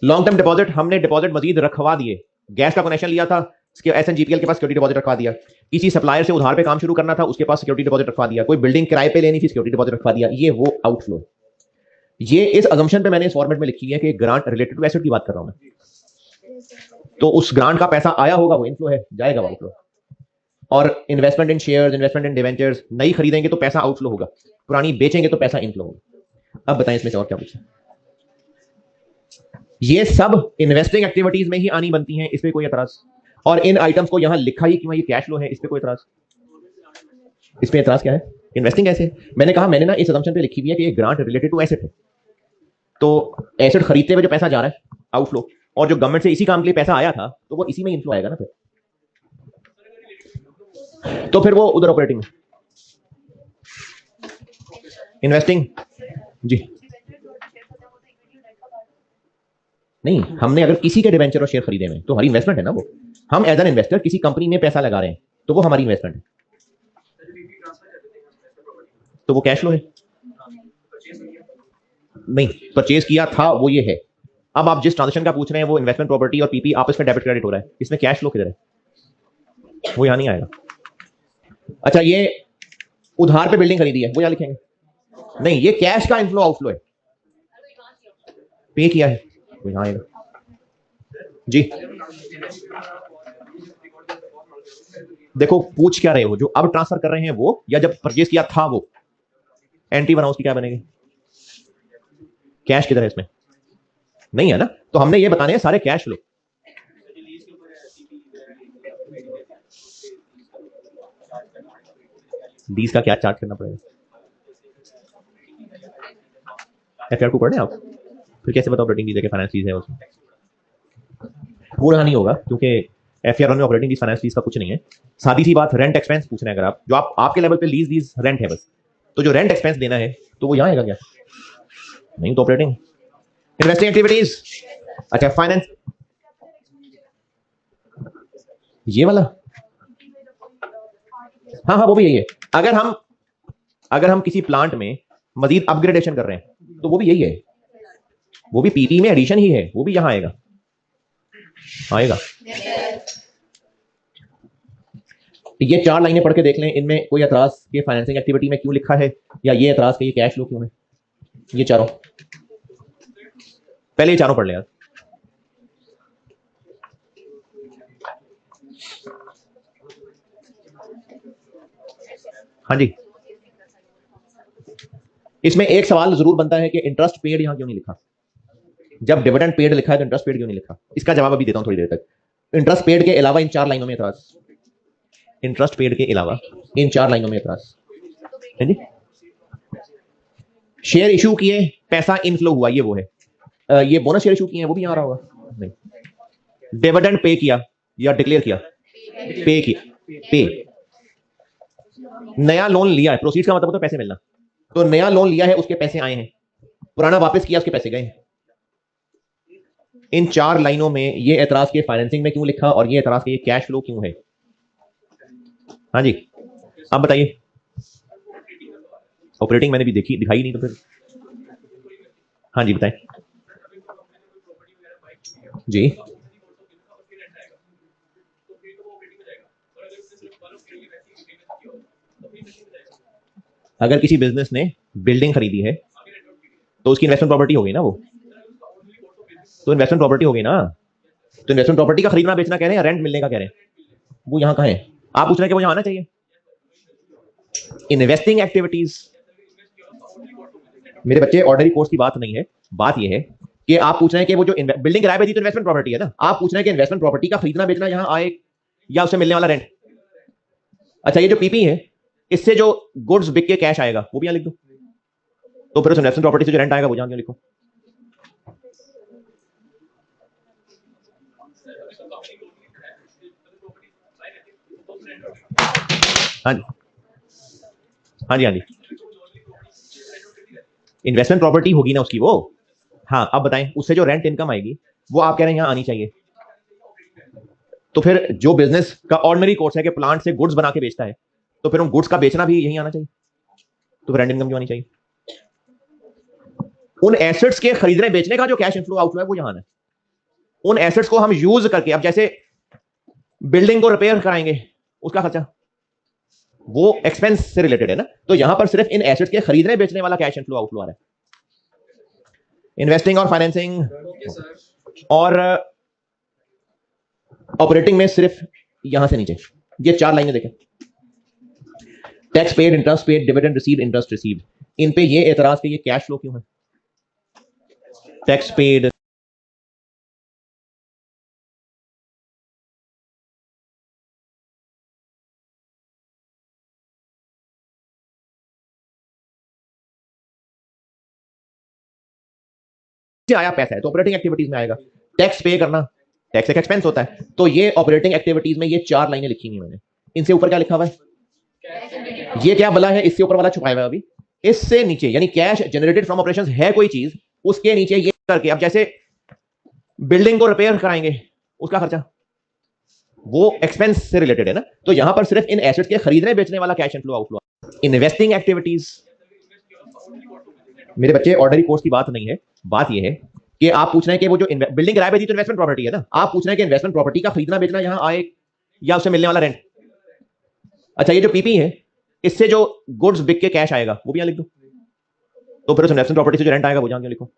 लॉन्ग टर्म डिपॉजिट, हमने डिपॉजिट मजीद रखवा दिए, गैस का कनेक्शन लिया था, एसएनजीपीएल के पास सिक्योरिटी डिपॉजिट रखवा दिया, किसी सप्लायर से उधार पे काम शुरू करना था, उसके पास सिक्योरिटी डिपॉजिट रखवा दिया, कोई बिल्डिंग किराए पे लेनी थी, सिक्योरिटी डिपॉजिट रखवा दिया, ये वो आउटफ्लो। ये इस अजम्पशन पे मैंने इस फॉर्मेट में लिखी है कि ग्रांट रिलेटेड टू एसेट की बात कर रहा हूं मैं। तो उस ग्रांट का पैसा आया होगा वो इनफ्लो है, जाएगा वो आउटफ्लो। और इन्वेस्टमेंट इन शेयर्स, इन्वेस्टमेंट इन डिवेंचर्स, नई खरीदेंगे तो पैसा आउटफ्लो होगा, पुरानी बेचेंगे तो पैसा इनफ्लो होगा। अब बताएं इसमें से और क्या पूछें। ये सब इन्वेस्टिंग एक्टिविटीज में ही आनी बनती हैं, इस पे कोई एतराज? और इन आइटम्स को यहां लिखा ही क्यों है, ये कैश फ्लो है, इस पे कोई एतराज? इस पे एतराज क्या है? इन्वेस्टिंग ऐसे, मैंने कहा मैंने ना इस असम्पशन पे लिखी हुई है कि ये ग्रांट रिलेटेड टू एसेट है, तो एसेट खरीदते हुए जो पैसा जा रहा है आउटफ्लो, और जो गवर्नमेंट से इसी काम के लिए पैसा आया था तो वो इसी में इनफ्लो आएगा ना फिर, तो फिर वो उधर ऑपरेटिंग में। इन्वेस्टिंग जी नहीं, हमने अगर किसी के डिवेंचर और शेयर खरीदे में तो हमारी इन्वेस्टमेंट है ना वो, हम एज एन इन्वेस्टर किसी कंपनी में पैसा लगा रहे हैं तो वो हमारी इन्वेस्टमेंट है, तो वो कैश फ्लो है। नहीं, परचेज किया था वो ये है। अब आप जिस ट्रांजेक्शन का पूछ रहे हैं वो इन्वेस्टमेंट प्रॉपर्टी और पीपी आपस में डेबिट क्रेडिट हो रहा है, इसमें कैश फ्लो किधर है? वो यहां नहीं आएगा। अच्छा, ये उधार पे बिल्डिंग खरीदी है, वो यहां लिखेंगे? नहीं, ये कैश का इनफ्लो आउटफ्लो है, पे किया है, वो यहां आएगा जी। देखो पूछ क्या रहे हो, जो अब ट्रांसफर कर रहे हैं वो, या जब परचेज किया था वो? एंट्री बनाओ, उसकी क्या बनेगी? कैश किधर है इसमें? नहीं है ना, तो हमने ये बताने हैं सारे कैश फ्लो। लीज का क्या चार्ज करना पड़ेगा? एफआर को पढ़े आप, फिर कैसे बताओ ऑपरेटिंग लीज है कि फाइनेंस लीज है उसमें? पूरा नहीं होगा क्योंकि एफआर में ऑपरेटिंग लीज फाइनेंस लीज का कुछ नहीं है। सादी सी बात, रेंट एक्सपेंस पूछ रहे हैं अगर आप, जो आप आपके लेवल पे लीज लीज रेंट है बस, तो जो रेंट एक्सपेंस देना है तो वो यहां आएगा क्या? नहीं, तो ऑपरेटिंग। इन्वेस्टिंग एक्टिविटीज, अच्छा फाइनेंस, ये वाला, हाँ हाँ वो भी यही है। अगर हम किसी प्लांट में मजीद अपग्रेडेशन कर रहे हैं तो वो भी यही है, वो भी पीपी में एडिशन ही है, वो भी यहां आएगा, आएगा। ये 4 लाइनें पढ़ के देख लें, इनमें कोई एतराज के फाइनेंसिंग एक्टिविटी में क्यों लिखा है, या ये एतराज के ये कैश फ्लो क्यों है? ये चारों, पहले ये चारों पढ़ लें यार। हाँ जी, इसमें एक सवाल जरूर बनता है कि इंटरेस्ट पेड यहां क्यों नहीं लिखा? जब डिविडेंड पेड लिखा है तो इंटरेस्ट पेड क्यों नहीं लिखा? इसका जवाब अभी देता हूं थोड़ी देर तक। इंटरेस्ट पेड के अलावा इन 4 लाइनों में एतराज, इंटरेस्ट पेड के अलावा इन 4 लाइनों में एतराज है जी। शेयर इशू किए, पैसा इनफ्लो हुआ, ये वो है। ये बोनस शेयर इशू किए हैं, वो भी यहां आ रहा होगा नहीं। डिविडेंड पे किया या डिक्लेयर किया? पे किया, पे। नया लोन लिया है, प्रोसीड्स का मतलब तो पैसे मिलना, तो नया लोन लिया है उसके पैसे आए हैं, पुराना वापस किया उसके पैसे गए। इन 4 लाइनों में ये एतराज के फाइनेंसिंग में क्यों लिखा और ये एतराज के ये कैश फ्लो क्यों है? हाँ जी, अब बताइए। ऑपरेटिंग मैंने भी देखी, दिखाई नहीं तो फिर हाँ जी बताएं जी। अगर किसी बिजनेस ने बिल्डिंग खरीदी है तो उसकी इन्वेस्टमेंट प्रॉपर्टी हो गई ना, वो तो इन्वेस्टमेंट प्रॉपर्टी हो गई ना। तो इन्वेस्टमेंट प्रॉपर्टी का खरीदना बेचना कह रहे हैं या रेंट मिलने का कह रहे हैं? वो यहां कहां है? आप पूछ रहे हैं कि वो यहां आना चाहिए। इन्वेस्टिंग एक्टिविटीज, मेरे बच्चे ऑर्डनरी कोर्स की बात नहीं है, बात यह है कि आप पूछ रहे हैं कि वो जो बिल्डिंग किराए पे दी तो इन्वेस्टमेंट प्रॉपर्टी है ना। आप पूछ रहे हैं कि इन्वेस्टमेंट प्रॉपर्टी का खरीदना बेचना यहां आए या उससे मिलने वाला रेंट। अच्छा, ये जो पीपी है इससे जो गुड्स बिक के कैश आएगा वो भी यहां लिख दो, तो फिर उस इन्वेस्टमेंट प्रॉपर्टी से जो रेंट आएगा वो यहां क्यों लिखो? हाँ जी हाँ जी हाँ जी, इन्वेस्टमेंट प्रॉपर्टी होगी ना उसकी वो। हाँ, अब बताएं, उससे जो रेंट इनकम आएगी वो आप कह रहे हैं यहां आनी चाहिए, तो फिर जो बिजनेस का ऑर्डिनरी कोर्स है कि प्लांट से गुड्स बना के बेचता है, तो फिर उन गुड्स का बेचना भी यही आना चाहिए, तो फिर रेंट इनकम क्यों आनी चाहिए? उन एसेट्स के खरीदने बेचने का जो कैश इनफ्लो आउटफ्लो है वो यहां है। उन एसेट्स को हम यूज करके, अब जैसे बिल्डिंग को रिपेयर कराएंगे उसका खर्चा, वो एक्सपेंस से रिलेटेड है ना, तो यहां पर सिर्फ इन एसेट्स के खरीदने बेचने वाला कैश इनफ्लो आउटफ्लो आ रहा है। इन्वेस्टिंग और फाइनेंसिंग और ऑपरेटिंग में सिर्फ यहां से नीचे ये 4 लाइनें देखें। Tax paid, interest paid, dividend received, interest received, इन पे ये एतराज के ये कैश फ्लो क्यों है? टैक्स पेड, आया पैसा है तो ऑपरेटिंग एक्टिविटीज में आएगा। टैक्स पे करना, टैक्स एक एक्सपेंस होता है, तो ये ऑपरेटिंग एक्टिविटीज में ये 4 लाइनें लिखी हुई मैंने। इनसे ऊपर क्या लिखा हुआ है? ये क्या बला है, इससे ऊपर वाला छुपाया हुआ है अभी। इससे नीचे यानी कैश जनरेटेड फ्रॉम ऑपरेशंस है कोई चीज, उसके नीचे ये करके, अब जैसे बिल्डिंग को रिपेयर कराएंगे उसका खर्चा, वो एक्सपेंस से रिलेटेड है ना, तो यहां पर सिर्फ इन एसेट्स के खरीदने बेचने वाला cash inflow outflow. Investing activities, मेरे बच्चे ऑर्डनरी कोर्स की बात नहीं है, बात यह है कि आप पूछ रहे हैं कि वो जो बिल्डिंग किराए पे दी तो इन्वेस्टमेंट प्रॉपर्टी है ना। आप पूछ रहे हैं कि इन्वेस्टमेंट प्रॉपर्टी का खरीदना बेचना यहां आए या उससे मिलने वाला रेंट। अच्छा, ये जो पीपी है इससे जो गुड्स बिक के कैश आएगा वो भी यहां लिख दो, तो फिर उस इन्वेस्टमेंट प्रॉपर्टी से जो रेंट आएगा वो यहां क्यों लिखो?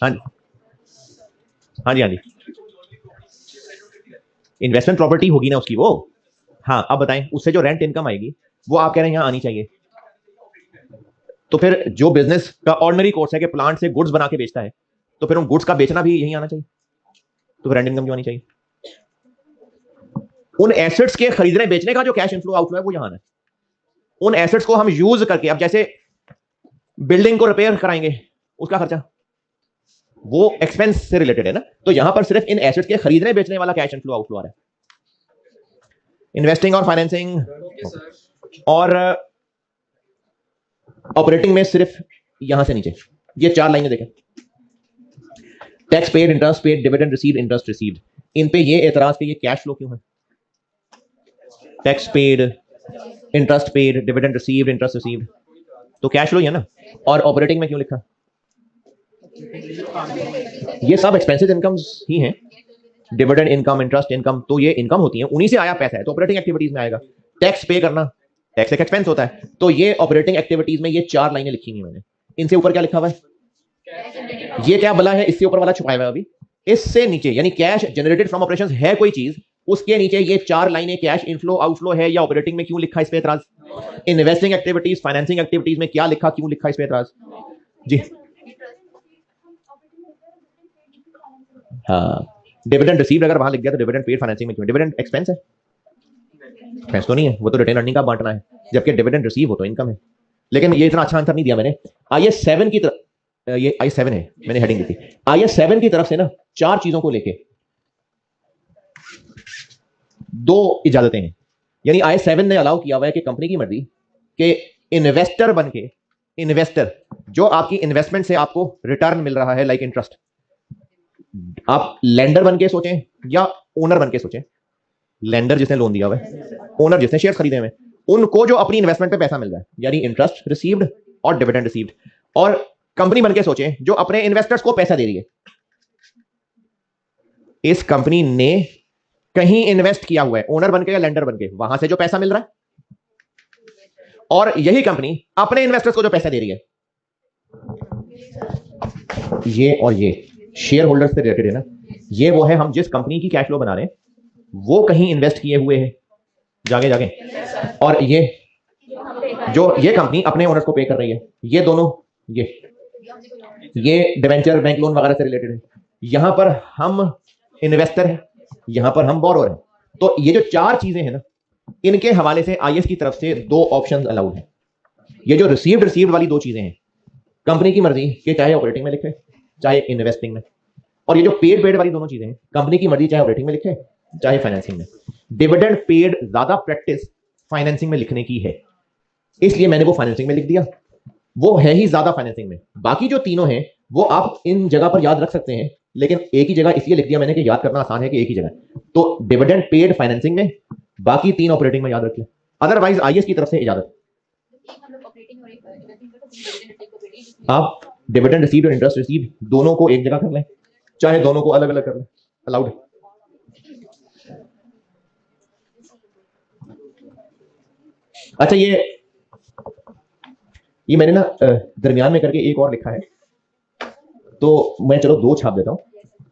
हाँ जी हाँ जी हाँ जी, इन्वेस्टमेंट प्रॉपर्टी होगी ना उसकी वो। हाँ, अब बताएं, उससे जो रेंट इनकम आएगी वो आप कह रहे हैं यहां आनी चाहिए, तो फिर जो बिजनेस का ऑर्डिनरी कोर्स है कि प्लांट से गुड्स बना के बेचता है, तो फिर उन गुड्स का बेचना भी यही आना चाहिए, तो फिर रेंट इनकम क्यों आनी चाहिए? उन एसेट्स के खरीदने बेचने का जो कैश इनफ्लो आउटफ्लो है वो यहां है। उन एसेट्स को हम यूज करके, अब जैसे बिल्डिंग को रिपेयर कराएंगे उसका खर्चा, वो एक्सपेंस से रिलेटेड है ना, तो यहां पर सिर्फ इन एसेट्स के खरीदने बेचने वाला कैश इनफ्लो आउटफ्लो आ रहा है। इन्वेस्टिंग और फाइनेंसिंग और ऑपरेटिंग में सिर्फ यहां से नीचे ये 4 लाइनें देखें। Tax paid, interest paid, dividend received, interest received, इन पे ये एतराज के ये कैश फ्लो क्यों है? Tax paid, interest paid, dividend received, interest received, तो कैश फ्लो ही है ना। और ऑपरेटिंग में क्यों लिखा? ये सब एक्सपेंसिव इनकम्स ही हैं, डिविडेंड इनकम, इंटरेस्ट इनकम, तो ये इनकम होती है, उन्हीं से आया पैसा है, तो ऑपरेटिंग एक्टिविटीज में आएगा। टैक्स पे करना, टैक्स एक एक्सपेंस होता है, तो ये ऑपरेटिंग एक्टिविटीज में ये 4 लाइनें लिखी हुई मैंने। इनसे ऊपर क्या लिखा हुआ है? ये क्या बला है, इससे ऊपर वाला छुपाया हुआ है अभी। इससे नीचे यानी कैश जनरेटेड फ्रॉम ऑपरेशंस है कोई चीज, उसके नीचे ये 4 लाइनें कैश इनफ्लो आउटफ्लो है या ऑपरेटिंग में क्यों लिखा, इस पे एतराज। इन्वेस्टिंग एक्टिविटीज फाइनेंसिंग एक्टिविटीज में क्या लिखा, क्यों लिखा, इस पे एतराज। जी हाँ, डिविडेंड रिसीव्ड अगर वहां लिख गया तो डिविडेंड पेड फाइनेंसिंग में क्यों, डिविडेंड एक्सपेंस है, एक्सपेंस तो नहीं है, वो तो रिटेन अर्निंग का बांटना है, जबकि डिविडेंड रिसीव हो तो इनकम है। लेकिन ये इतना अच्छा आंसर नहीं दिया मैंने। IS 7 की तरफ, ये IS 7 है, मैंने हेडिंग दी थी। IS 7 की तरफ से ना 4 चीजों को लेके 2 इजाजतें हैं। यानी IS 7 ने अलाउ किया हुआ है कि कंपनी की मर्जी कि इन्वेस्टर बन के, इन्वेस्टर जो आपकी इन्वेस्टमेंट से आपको रिटर्न मिल रहा है लाइक इंटरेस्ट, आप लेंडर बन के सोचें या ओनर बन के सोचें, लेंडर जिसने लोन दिया हुआ है, ओनर जिसने शेयर खरीदे हुए, उनको जो अपनी इन्वेस्टमेंट पे पैसा मिल रहा है यानी इंटरेस्ट रिसीव्ड और डिविडेंड रिसीव्ड, और कंपनी बन के सोचें जो अपने इन्वेस्टर्स को पैसा दे रही है। इस कंपनी ने कहीं इन्वेस्ट किया हुआ है, ओनर बन के या लेंडर बन के, वहां से जो पैसा मिल रहा है, और यही कंपनी अपने इन्वेस्टर्स को जो पैसा दे रही है, ये और ये शेयर होल्डर्स से रिलेटेड है ना। ये वो है, हम जिस कंपनी की कैश फ्लो बना रहे हैं वो कहीं इन्वेस्ट किए हुए हैं जागे जागे, और ये जो ये कंपनी अपने ओनर्स को पे कर रही है, ये दोनों ये डिवेंचर बैंक लोन वगैरह से रिलेटेड है। यहां पर हम इन्वेस्टर हैं, यहां पर हम बोरोअर हैं। तो ये जो 4 चीजें हैं ना, इनके हवाले से IS की तरफ से 2 ऑप्शंस अलाउड हैं। ये जो रिसीव्ड वाली 2 चीजें हैं, कंपनी की मर्जी कि चाहे ऑपरेटिंग में लिखे चाहे इन्वेस्टिंग में, और ये जो पेड वाली दोनों चीजें हैं, कंपनी की मर्जी चाहे ऑपरेटिंग में लिखे चाहे फाइनेंसिंग में। डिविडेंड पेड ज्यादा प्रैक्टिस फाइनेंसिंग में लिखने की है, इसलिए मैंने वो फाइनेंसिंग में लिख दिया, वो है ही ज्यादा फाइनेंसिंग में। बाकी जो तीनों हैं वो आप इन जगह पर याद रख सकते हैं, लेकिन एक ही जगह इसलिए लिख दिया मैंने कि याद करना आसान है कि एक ही जगह। तो डिविडेंड पेड फाइनेंसिंग में, बाकी 3 ऑपरेटिंग में याद रखिए, अदरवाइज IS की तरफ से इजाजत। आप डिविडेंड रिसीव्ड और इंटरेस्ट रिसीव्ड दोनों को एक जगह कर लें, चाहे दोनों को अलग अलग कर लें, अलाउड। अच्छा, ये मैंने ना दरमियान में करके एक और लिखा है, तो मैं चलो 2 छाप देता हूं।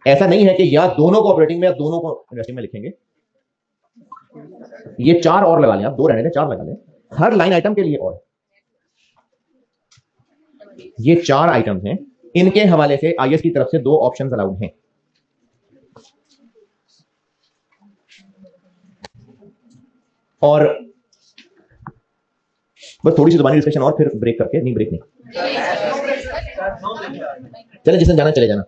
ऐसा नहीं है कि या दोनों को ऑपरेटिंग में या दोनों को इन्वेस्टिंग में लिखेंगे, ये 4 और लगा लें, आप 2 रहने दें, 4 लगा लें हर लाइन आइटम के लिए। और ये 4 आइटम्स हैं, इनके हवाले से IS की तरफ से 2 ऑप्शंस अलाउड हैं। और बस थोड़ी सी जुबानी डिस्कशन और फिर ब्रेक करके, नहीं ब्रेक नहीं, चले जिसने जाना चले जाना।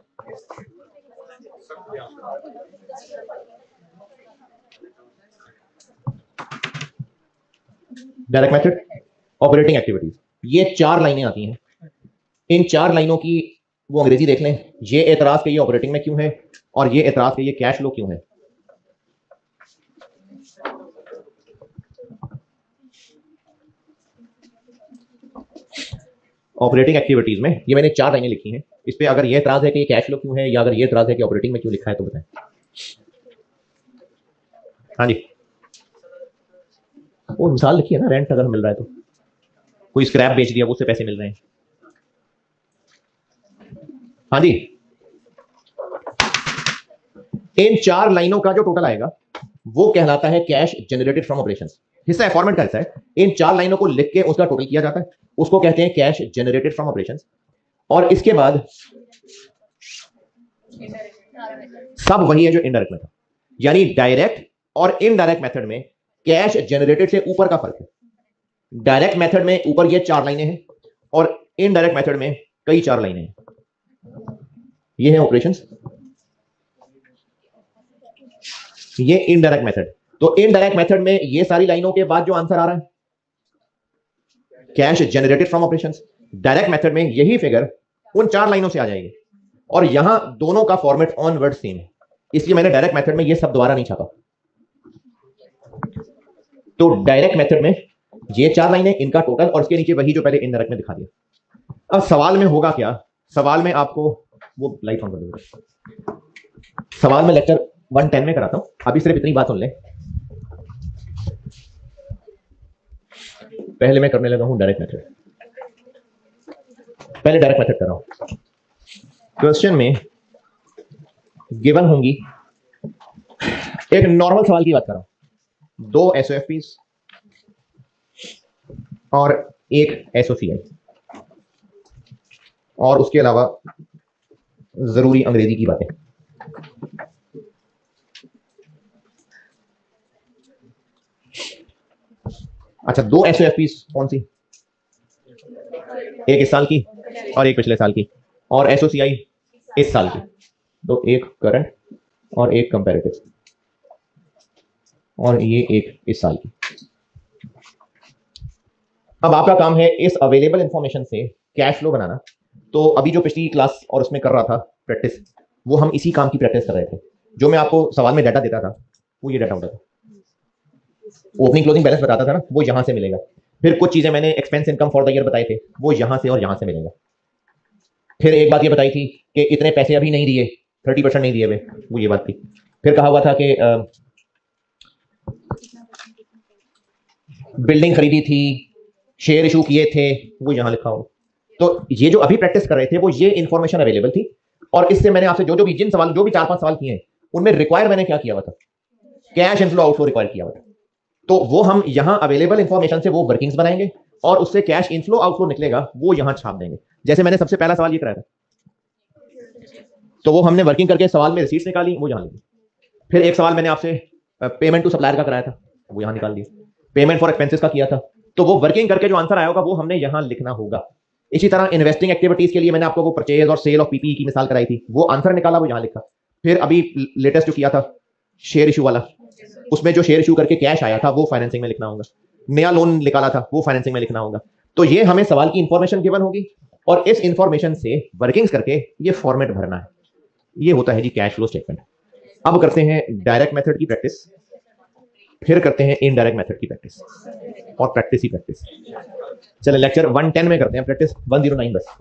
डायरेक्ट मेथड, ऑपरेटिंग एक्टिविटीज, ये 4 लाइनें आती हैं। इन 4 लाइनों की वो अंग्रेजी देख लें, ये एतराज के ये ऑपरेटिंग में क्यों है, और ये एतराज के ये कैश फ्लो क्यों है। ऑपरेटिंग एक्टिविटीज में ये मैंने 4 लाइनें लिखी हैं, इस पे अगर ये एतराज है कि ये कैश फ्लो क्यों है, या अगर ये एतराज है कि ऑपरेटिंग में क्यों लिखा है तो बताएं। हाँ जी, वो मिसाल लिखी है ना, रेंट अगर मिल रहा है तो, कोई स्क्रैप बेच दिया वो उससे पैसे मिल रहे हैं। हाँ जी, इन 4 लाइनों का जो टोटल आएगा वो कहलाता है कैश जनरेटेड फ्रॉम ऑपरेशंस। हिस्सा है, फॉर्मेट का हिस्सा है। इन 4 लाइनों को लिख के उसका टोटल किया जाता है, उसको कहते हैं कैश जनरेटेड फ्रॉम ऑपरेशंस। और इसके बाद सब वही है जो इनडायरेक्ट मेथड, यानी डायरेक्ट और इनडायरेक्ट मेथड में कैश जनरेटेड से ऊपर का फर्क है। डायरेक्ट मेथड में ऊपर ये 4 लाइनें हैं, और इनडायरेक्ट मेथड में कई 4 लाइनें हैं। ये है ऑपरेशंस, ये इनडायरेक्ट मेथड। तो इनडायरेक्ट मेथड में ये सारी लाइनों के बाद जो आंसर आ रहा है cash generated from operations. Direct method में यही फिगर उन 4 लाइनों से आ जाएगी, और यहां दोनों का फॉर्मेट ऑन वर्ड सेम है, इसलिए मैंने डायरेक्ट मेथड में ये सब दोबारा नहीं छापा। तो डायरेक्ट मेथड में ये 4 लाइनें, इनका टोटल, और उसके नीचे वही जो पहले इनडायरेक्ट में दिखा दिया। अब सवाल में होगा क्या, सवाल में आपको वो लाइट ऑन कर दो, सवाल में लेक्चर 110 में कराता हूं, अभी सिर्फ इतनी बात सुन ले। पहले मैं करने लगा हूं डायरेक्ट मेथड, पहले डायरेक्ट मेथड कर रहा हूं। क्वेश्चन में गिवन होंगी। एक नॉर्मल सवाल की बात कर रहा हूं, 2 एसओएफपीस और एक एसओसीआई, और उसके अलावा जरूरी अंग्रेजी की बातें। अच्छा, 2 एसओएफपीस कौन सी? एक इस साल की और एक पिछले साल की, और एसओसीआई इस साल की। तो एक करंट और एक कंपैरेटिव, और ये एक इस साल की। अब आपका काम है इस अवेलेबल इंफॉर्मेशन से कैश फ्लो बनाना। तो अभी जो पिछली क्लास और उसमें कर रहा था प्रैक्टिस, वो हम इसी काम की प्रैक्टिस कर रहे थे। जो मैं आपको सवाल में डाटा देता था वो ये डाटा होता था, ओपनिंग क्लोजिंग बैलेंस बताता था ना, वो यहां से मिलेगा। फिर कुछ चीजें मैंने expense income for the year बताए थे, वो यहां से और यहां से मिलेगा। फिर एक बात ये बताई थी कि इतने पैसे अभी नहीं दिए, 30% नहीं दिए हुए, वो ये बात थी। फिर कहा हुआ था कि बिल्डिंग खरीदी थी, शेयर इशू किए थे, वो यहां लिखा हो। तो ये जो अभी प्रैक्टिस कर रहे थे वो ये इंफॉर्मेशन अवेलेबल थी, और इससे मैंने आपसे जो भी जिन सवाल, जो भी 4-5 सवाल किए हैं, उनमें रिक्वायर मैंने क्या किया हुआ था? कैश इनफ्लो आउटफ्लो रिक्वायर किया हुआ था। तो वो हम यहां अवेलेबल इंफॉर्मेशन से वो वर्किंग्स बनाएंगे, और उससे कैश इनफ्लो आउटफ्लो निकलेगा वो यहां छाप देंगे। जैसे मैंने सबसे पहला सवाल ये कराया था, तो वो हमने वर्किंग करके सवाल में रिसीट्स निकाली, वो यहां लिखी। फिर एक सवाल मैंने आपसे पेमेंट टू सप्लायर का कराया था, वो यहां निकाल दिया। पेमेंट फॉर एक्सपेंसेस का किया था, तो वो वर्किंग करके जो आंसर आया होगा वो हमने यहां लिखना होगा। इसी तरह इन्वेस्टिंग एक्टिविटीज के लिए मैंने आपको वो परचेज और सेल ऑफ पीपीई की मिसाल कराई थी, वो आंसर निकाला, वो यहां लिखा। फिर अभी लेटेस्ट जो किया था शेयर इशू वाला, उसमें जो शेयर इशू करके कैश आया था वो फाइनेंसिंग में लिखना होगा। नया लोन निकाला था वो फाइनेंसिंग में लिखना होगा। तो ये हमें सवाल की इंफॉर्मेशन गिवन होगी, और इस इंफॉर्मेशन से वर्किंग्स करके ये फॉर्मेट भरना है। ये होता है जी कैश फ्लो स्टेटमेंट। अब करते हैं डायरेक्ट मेथड की प्रैक्टिस, फिर करते हैं इनडायरेक्ट मेथड की प्रैक्टिस, और प्रैक्टिस ही प्रैक्टिस। चले लेक्चर 110 में करते हैं प्रैक्टिस, 109 बस।